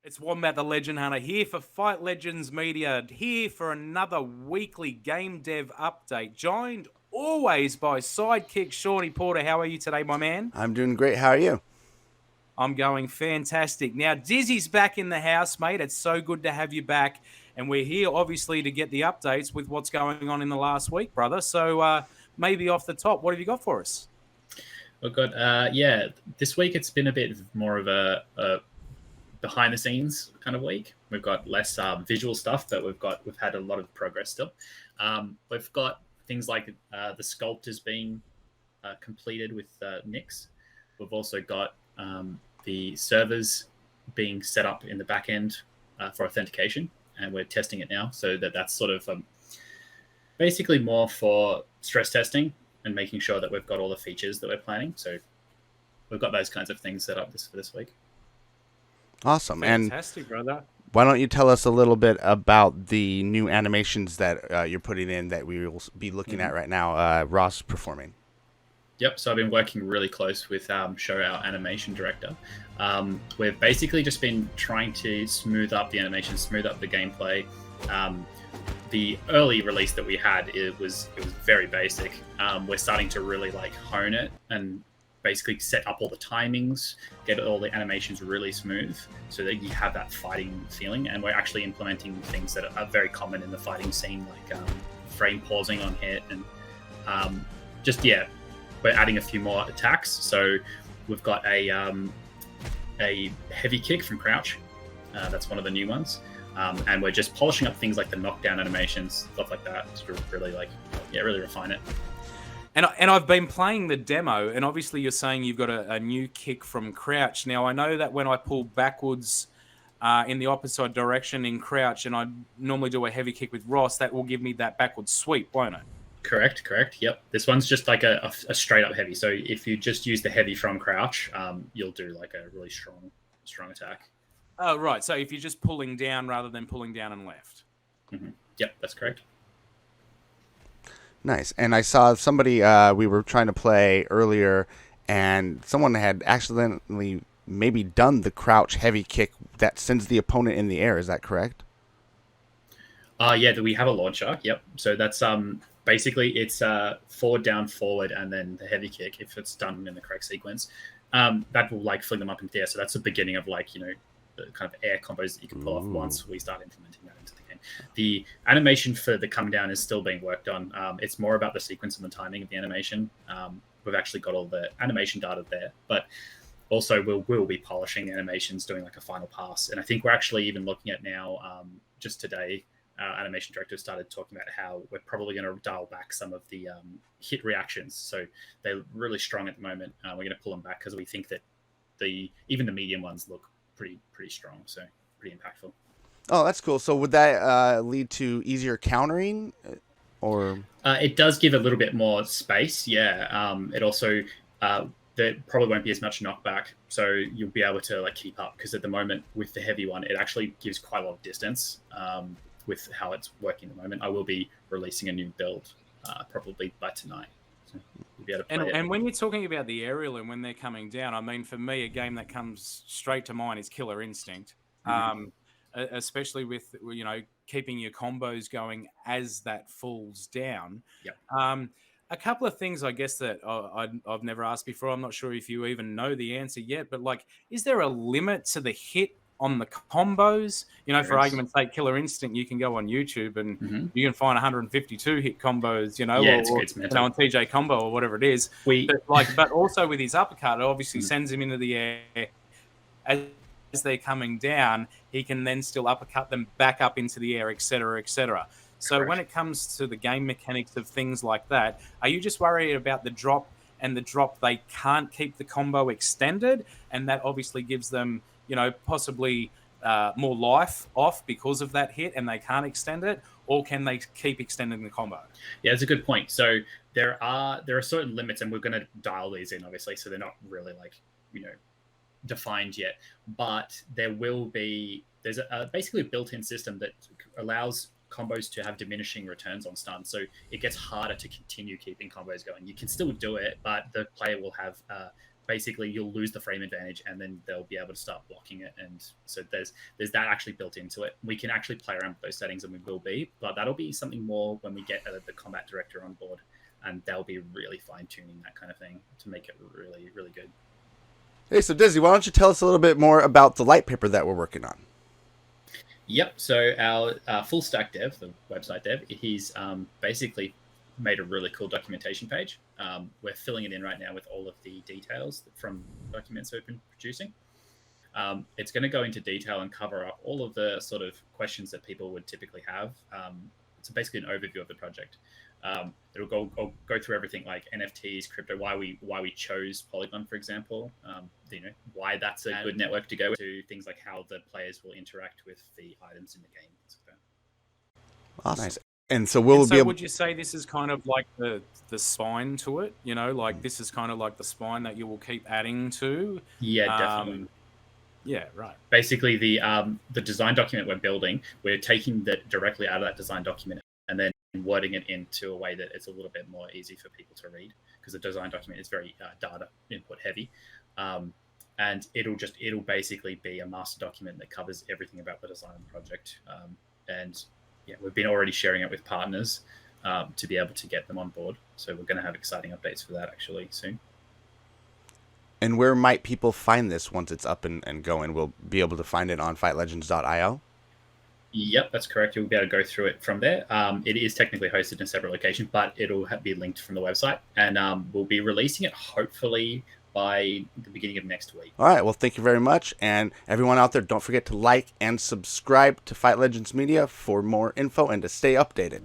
It's Wombat the Legend Hunter here for Fight Legends Media, here for another weekly game dev update, joined always by sidekick Shawnee Porter. How are you today, my man? I'm doing great. How are you? I'm going fantastic. Now, Dizzy's back in the house, mate. It's so good to have you back. And we're here, obviously, to get the updates with what's going on in the last week, brother. So maybe off the top, what have you got for us? We've got, this week it's been a bit more of a behind the scenes kind of week. We've got less visual stuff, but we've had a lot of progress still. We've got things like the sculptors being completed with Nix. We've also got the servers being set up in the back end for authentication, and we're testing it now. So that's sort of basically more for stress testing and making sure that we've got all the features that we're planning. So we've got those kinds of things set up for this week. Awesome. Fantastic, brother. Why don't you tell us a little bit about the new animations that you're putting in that we will be looking at right now, Ross performing? Yep, so I've been working really close with Sho, our animation director. We've basically just been trying to smooth up the animation, smooth up the gameplay. The early release that we had, it was very basic. We're starting to really hone it and basically set up all the timings, get all the animations really smooth so that you have that fighting feeling. And we're actually implementing things that are very common in the fighting scene, like frame pausing on hit and we're adding a few more attacks. So we've got a heavy kick from crouch. That's one of the new ones. And we're just polishing up things like the knockdown animations, stuff like that, to really really refine it. And I've been playing the demo, and obviously you're saying you've got a new kick from crouch. Now, I know that when I pull backwards in the opposite direction in crouch, and I normally do a heavy kick with Ross, that will give me that backward sweep, won't it? Correct. Yep. This one's just like a straight up heavy. So if you just use the heavy from crouch, you'll do like a really strong attack. Oh, right. So if you're just pulling down rather than pulling down and left. Mm-hmm. Yep, that's correct. Nice. And I saw somebody we were trying to play earlier, and someone had accidentally maybe done the crouch heavy kick that sends the opponent in the air. Is that correct? Yeah, we have a launcher. Yep. So that's basically it's forward, down, forward, and then the heavy kick if it's done in the correct sequence. That will fling them up into the air. So that's the beginning of the kind of air combos that you can pull off once we start implementing that into the game. The animation for the come down is still being worked on. It's more about the sequence and the timing of the animation. We've actually got all the animation data there, but also we'll be polishing the animations, doing a final pass. And I think we're actually even looking at now, just today, our animation director started talking about how we're probably going to dial back some of the hit reactions. So they're really strong at the moment. We're going to pull them back because we think that even the medium ones look pretty strong, so pretty impactful. Oh, that's cool. So would that lead to easier countering, or it does give a little bit more space? Yeah. It also there probably won't be as much knockback, so you'll be able to keep up, because at the moment with the heavy one, it actually gives quite a lot of distance. With how it's working at the moment, I will be releasing a new build probably by tonight. So you'll be able to play and when you're talking about the aerial and when they're coming down, I mean, for me, a game that comes straight to mind is Killer Instinct, especially with keeping your combos going as that falls down. Yep. A couple of things, I guess, that I've never asked before. I'm not sure if you even know the answer yet, but is there a limit to the hit on the combos? For argument's sake, Killer Instinct, you can go on YouTube and you can find 152 hit combos, or on TJ Combo or whatever it is. But also with his uppercut, it obviously sends him into the air. As they're coming down, he can then still uppercut them back up into the air, etc., etc. So Correct. When it comes to the game mechanics of things like that, are you just worried about the drop, and the drop they can't keep the combo extended, and that obviously gives them possibly more life off because of that hit and they can't extend it, or can they keep extending the combo? Yeah, that's a good point. So there are certain limits, and we're going to dial these in, obviously, so they're not really defined yet, but there's basically a built-in system that allows combos to have diminishing returns on stun, so it gets harder to continue keeping combos going. You can still do it, but the player will have basically you'll lose the frame advantage, and then they'll be able to start blocking it. And so there's that actually built into it. We can actually play around with those settings, and we will be, but that'll be something more when we get the combat director on board, and they'll be really fine tuning that kind of thing to make it really, really good. Hey, so Dizzy, why don't you tell us a little bit more about the Lightpaper that we're working on? Yep. So our full stack dev, the website dev, he's basically made a really cool documentation page. We're filling it in right now with all of the details from documents we've been producing. It's going to go into detail and cover up all of the sort of questions that people would typically have. It's basically an overview of the project. It'll go through everything like NFTs, crypto, why we chose Polygon, for example. Why that's a good network to go to, things like how the players will interact with the items in the game. Awesome. Nice. And so would you say this is kind of like the spine to it? Like this is kind of like the spine that you will keep adding to? Yeah, definitely. Yeah, right. Basically, the design document we're building, we're taking that directly out of that design document and then wording it into a way that it's a little bit more easy for people to read, because the design document is very data input heavy. And it'll basically be a master document that covers everything about the design of the project. And yeah, we've been already sharing it with partners to be able to get them on board. So we're going to have exciting updates for that actually soon. And where might people find this once it's up and going? We'll be able to find it on fightlegends.io? Yep, that's correct. You'll be able to go through it from there. It is technically hosted in separate locations, but it'll be linked from the website. And we'll be releasing it hopefully by the beginning of next week. All right. Well, thank you very much. And everyone out there, don't forget to like and subscribe to Fight Legends Media for more info and to stay updated.